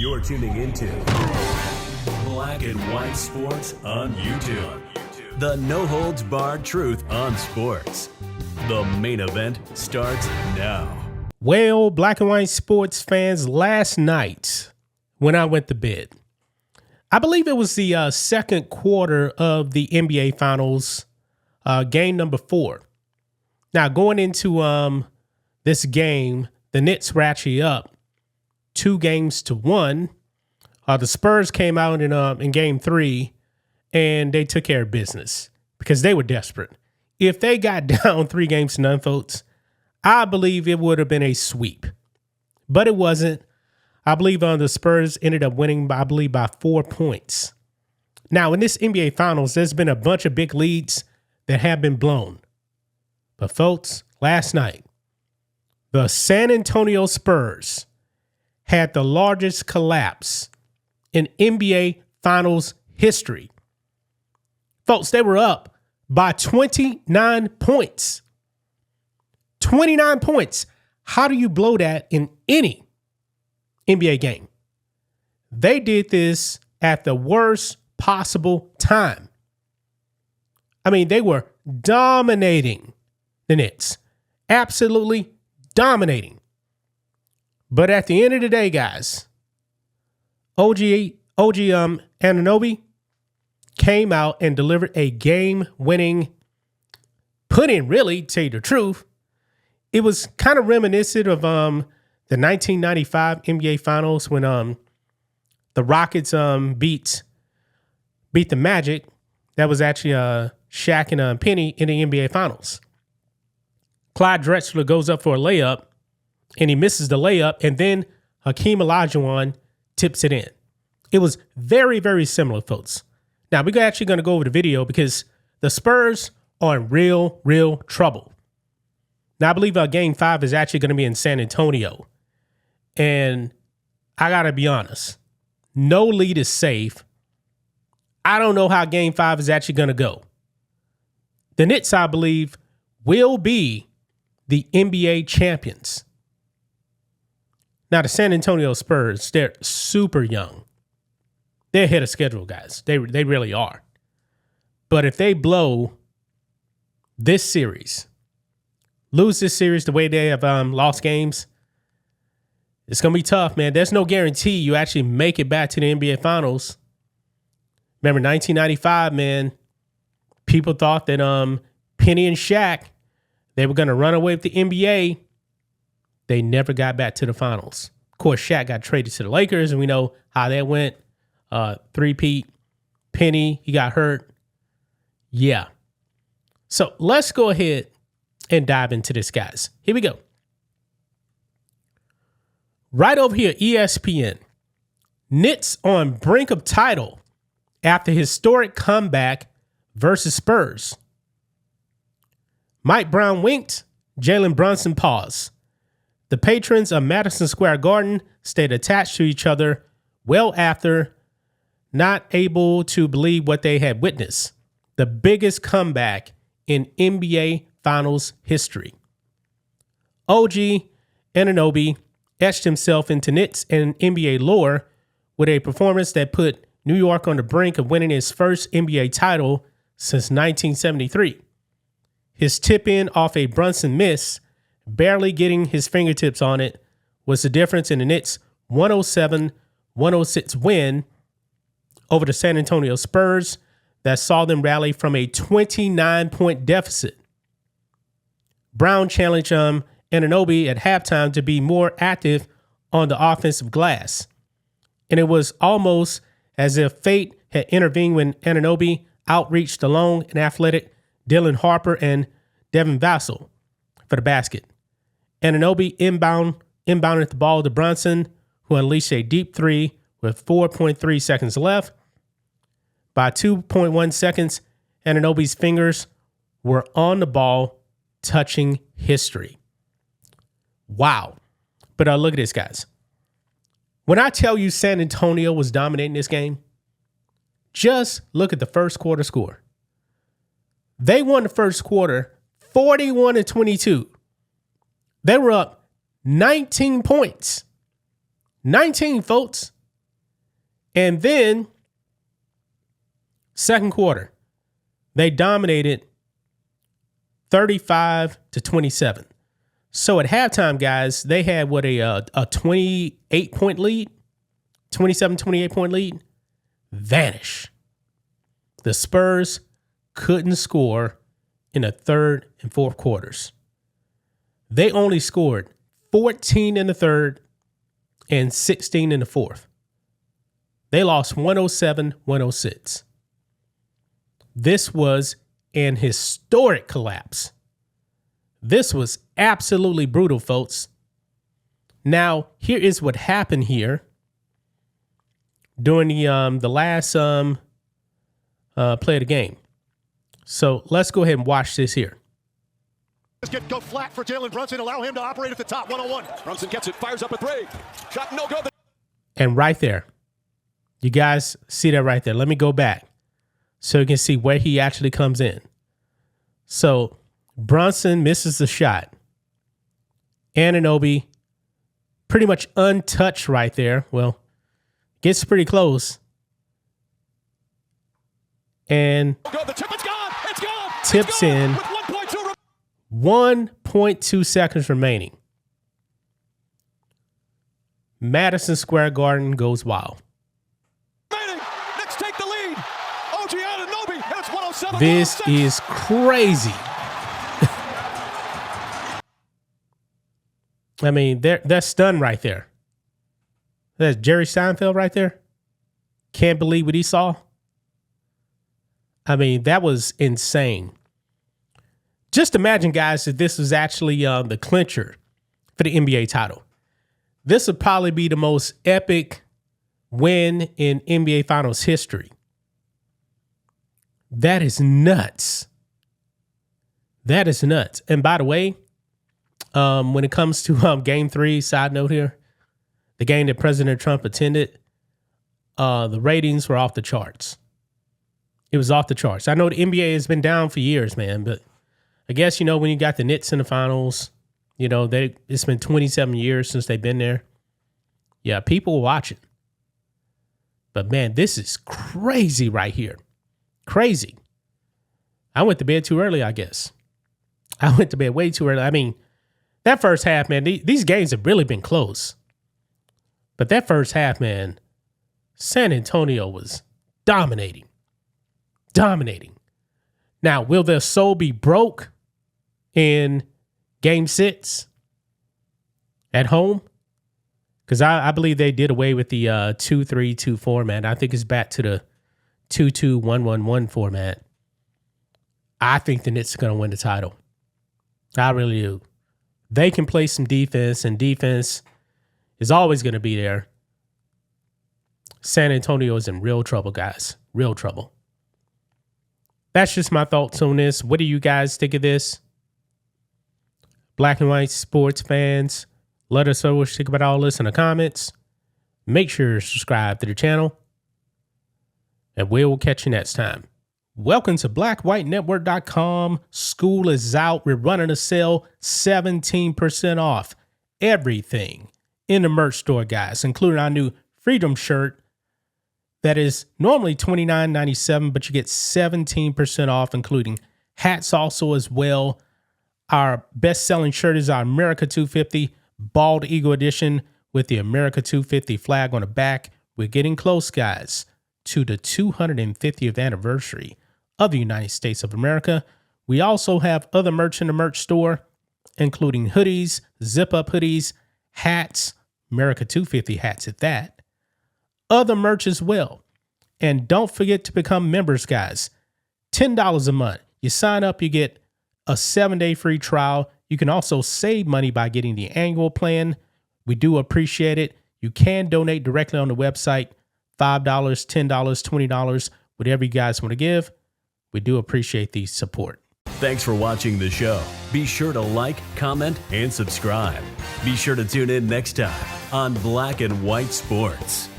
You're tuning into Black and White Sports on YouTube. The no-holds-barred truth on sports. The main event starts now. Well, Black and White Sports fans, last night when I went to bed, I believe it was the second quarter of the NBA Finals, game number 4. Now, going into this game, the Knicks were actually up 2-1. The Spurs came out in game 3, and they took care of business because they were desperate. If they got down 3-0, folks, I believe it would have been a sweep, but it wasn't. I believe the Spurs ended up winning, by 4 points. Now, in this NBA Finals, there's been a bunch of big leads that have been blown. But folks, last night, the San Antonio Spurs had the largest collapse in NBA Finals history. Folks, they were up by 29 points. 29 points. How do you blow that in any NBA game? They did this at the worst possible time. I mean, they were dominating the Knicks. Absolutely dominating. But at the end of the day, guys, OG Anunoby came out and delivered a game-winning put-in, really, to tell you the truth. It was kind of reminiscent of the 1995 NBA Finals when the Rockets beat the Magic. That was actually Shaq and Penny in the NBA Finals. Clyde Drexler goes up for a layup, and he misses the layup, and then Hakeem Olajuwon tips it in. It was very, very similar, folks. Now, we're actually going to go over the video because the Spurs are in real trouble. Now, I believe Game 5 is actually going to be in San Antonio. And I got to be honest, no lead is safe. I don't know how Game 5 is actually going to go. The Knicks, I believe, will be the NBA champions. Now, the San Antonio Spurs, they're super young. They're ahead of schedule, guys. They really are. But if they blow this series, lose this series the way they have lost games, it's going to be tough, man. There's no guarantee you actually make it back to the NBA Finals. Remember 1995, man, people thought that Penny and Shaq, they were going to run away with the NBA. They never got back to the finals. Of course, Shaq got traded to the Lakers, and we know how that went. Three-peat. Penny, he got hurt. Yeah. So let's go ahead and dive into this, guys. Here we go. Right over here, ESPN. Knicks on brink of title after historic comeback versus Spurs. Mike Brown winked. Jalen Brunson paused. The patrons of Madison Square Garden stayed attached to each other well after, not able to believe what they had witnessed. The biggest comeback in NBA Finals history. OG Anunoby etched himself into Knicks and NBA lore with a performance that put New York on the brink of winning its first NBA title since 1973. His tip-in off a Brunson miss, barely getting his fingertips on it, was the difference in the Knicks' 107-106 win over the San Antonio Spurs that saw them rally from a 29-point deficit. Brown challenged Anunoby at halftime to be more active on the offensive glass. And it was almost as if fate had intervened when Anunoby outreached the long and athletic Dylan Harper and Devin Vassell for the basket. Anunoby inbounded the ball to Brunson, who unleashed a deep three with 4.3 seconds left. By 2.1 seconds, Anunoby's fingers were on the ball, touching history. Wow. But look at this, guys. When I tell you San Antonio was dominating this game, just look at the first quarter score. They won the first quarter 41-22. They were up 19 points. 19, folks. And then second quarter, they dominated 35-27. So at halftime, guys, they had a 28-point lead, 28-point lead, vanish. The Spurs couldn't score in the third and fourth quarters. They only scored 14 in the third and 16 in the fourth. They lost 107-106. This was an historic collapse. This was absolutely brutal, folks. Now, here is what happened here during the last play of the game. So let's go ahead and watch this here. Go flat for Jalen Brunson. Allow him to operate at the top. 1-on-1. Brunson gets it. Fires up a three. Shot no good. And right there, you guys see that right there. Let me go back so you can see where he actually comes in. So Brunson misses the shot. Anunoby pretty much untouched right there. Well, gets pretty close. And the tip, it's gone. It's gone. Tips in. With 1.2 seconds remaining. Madison Square Garden goes wild. Knicks take the lead. OG Anunoby, and it's 107. This is crazy. I mean, they're stunned right there. That's Jerry Seinfeld right there. Can't believe what he saw. I mean, that was insane. Just imagine, guys, that this was actually the clincher for the NBA title. This would probably be the most epic win in NBA Finals history. That is nuts. That is nuts. And by the way, when it comes to Game 3, side note here, the game that President Trump attended, the ratings were off the charts. It was off the charts. I know the NBA has been down for years, man, but I guess, when you got the Knicks in the finals, it's been 27 years since they've been there. Yeah, people were watching. But, man, this is crazy right here. Crazy. I went to bed too early, I guess. I went to bed way too early. I mean, that first half, man, these games have really been close. But that first half, man, San Antonio was dominating. Dominating. Now, will their soul be broke in Game 6 at home? Because I believe they did away with the 2-3-2 format. I think it's back to the 2-2-1-1-1 format. I think the Knicks are going to win the title. I really do. They can play some defense, and defense is always going to be there. San Antonio is in real trouble, guys. Real trouble. That's just my thoughts on this. What do you guys think of this? Black and white sports fans, let us know what you think about all this in the comments. Make sure to subscribe to the channel. And we will catch you next time. Welcome to blackwhitenetwork.com. School is out. We're running a sale, 17% off everything in the merch store, guys, including our new Freedom shirt that is normally $29.97, but you get 17% off, including hats also as well. Our best-selling shirt is our America 250 Bald Eagle Edition with the America 250 flag on the back. We're getting close, guys, to the 250th anniversary of the United States of America. We also have other merch in the merch store, including hoodies, zip-up hoodies, hats, America 250 hats at that. Other merch as well. And don't forget to become members, guys. $10 a month. You sign up, you get a 7-day free trial. You can also save money by getting the annual plan. We do appreciate it. You can donate directly on the website. $5, $10, $20, whatever you guys want to give. We do appreciate the support. Thanks for watching the show. Be sure to like, comment, and subscribe. Be sure to tune in next time on Black and White Sports.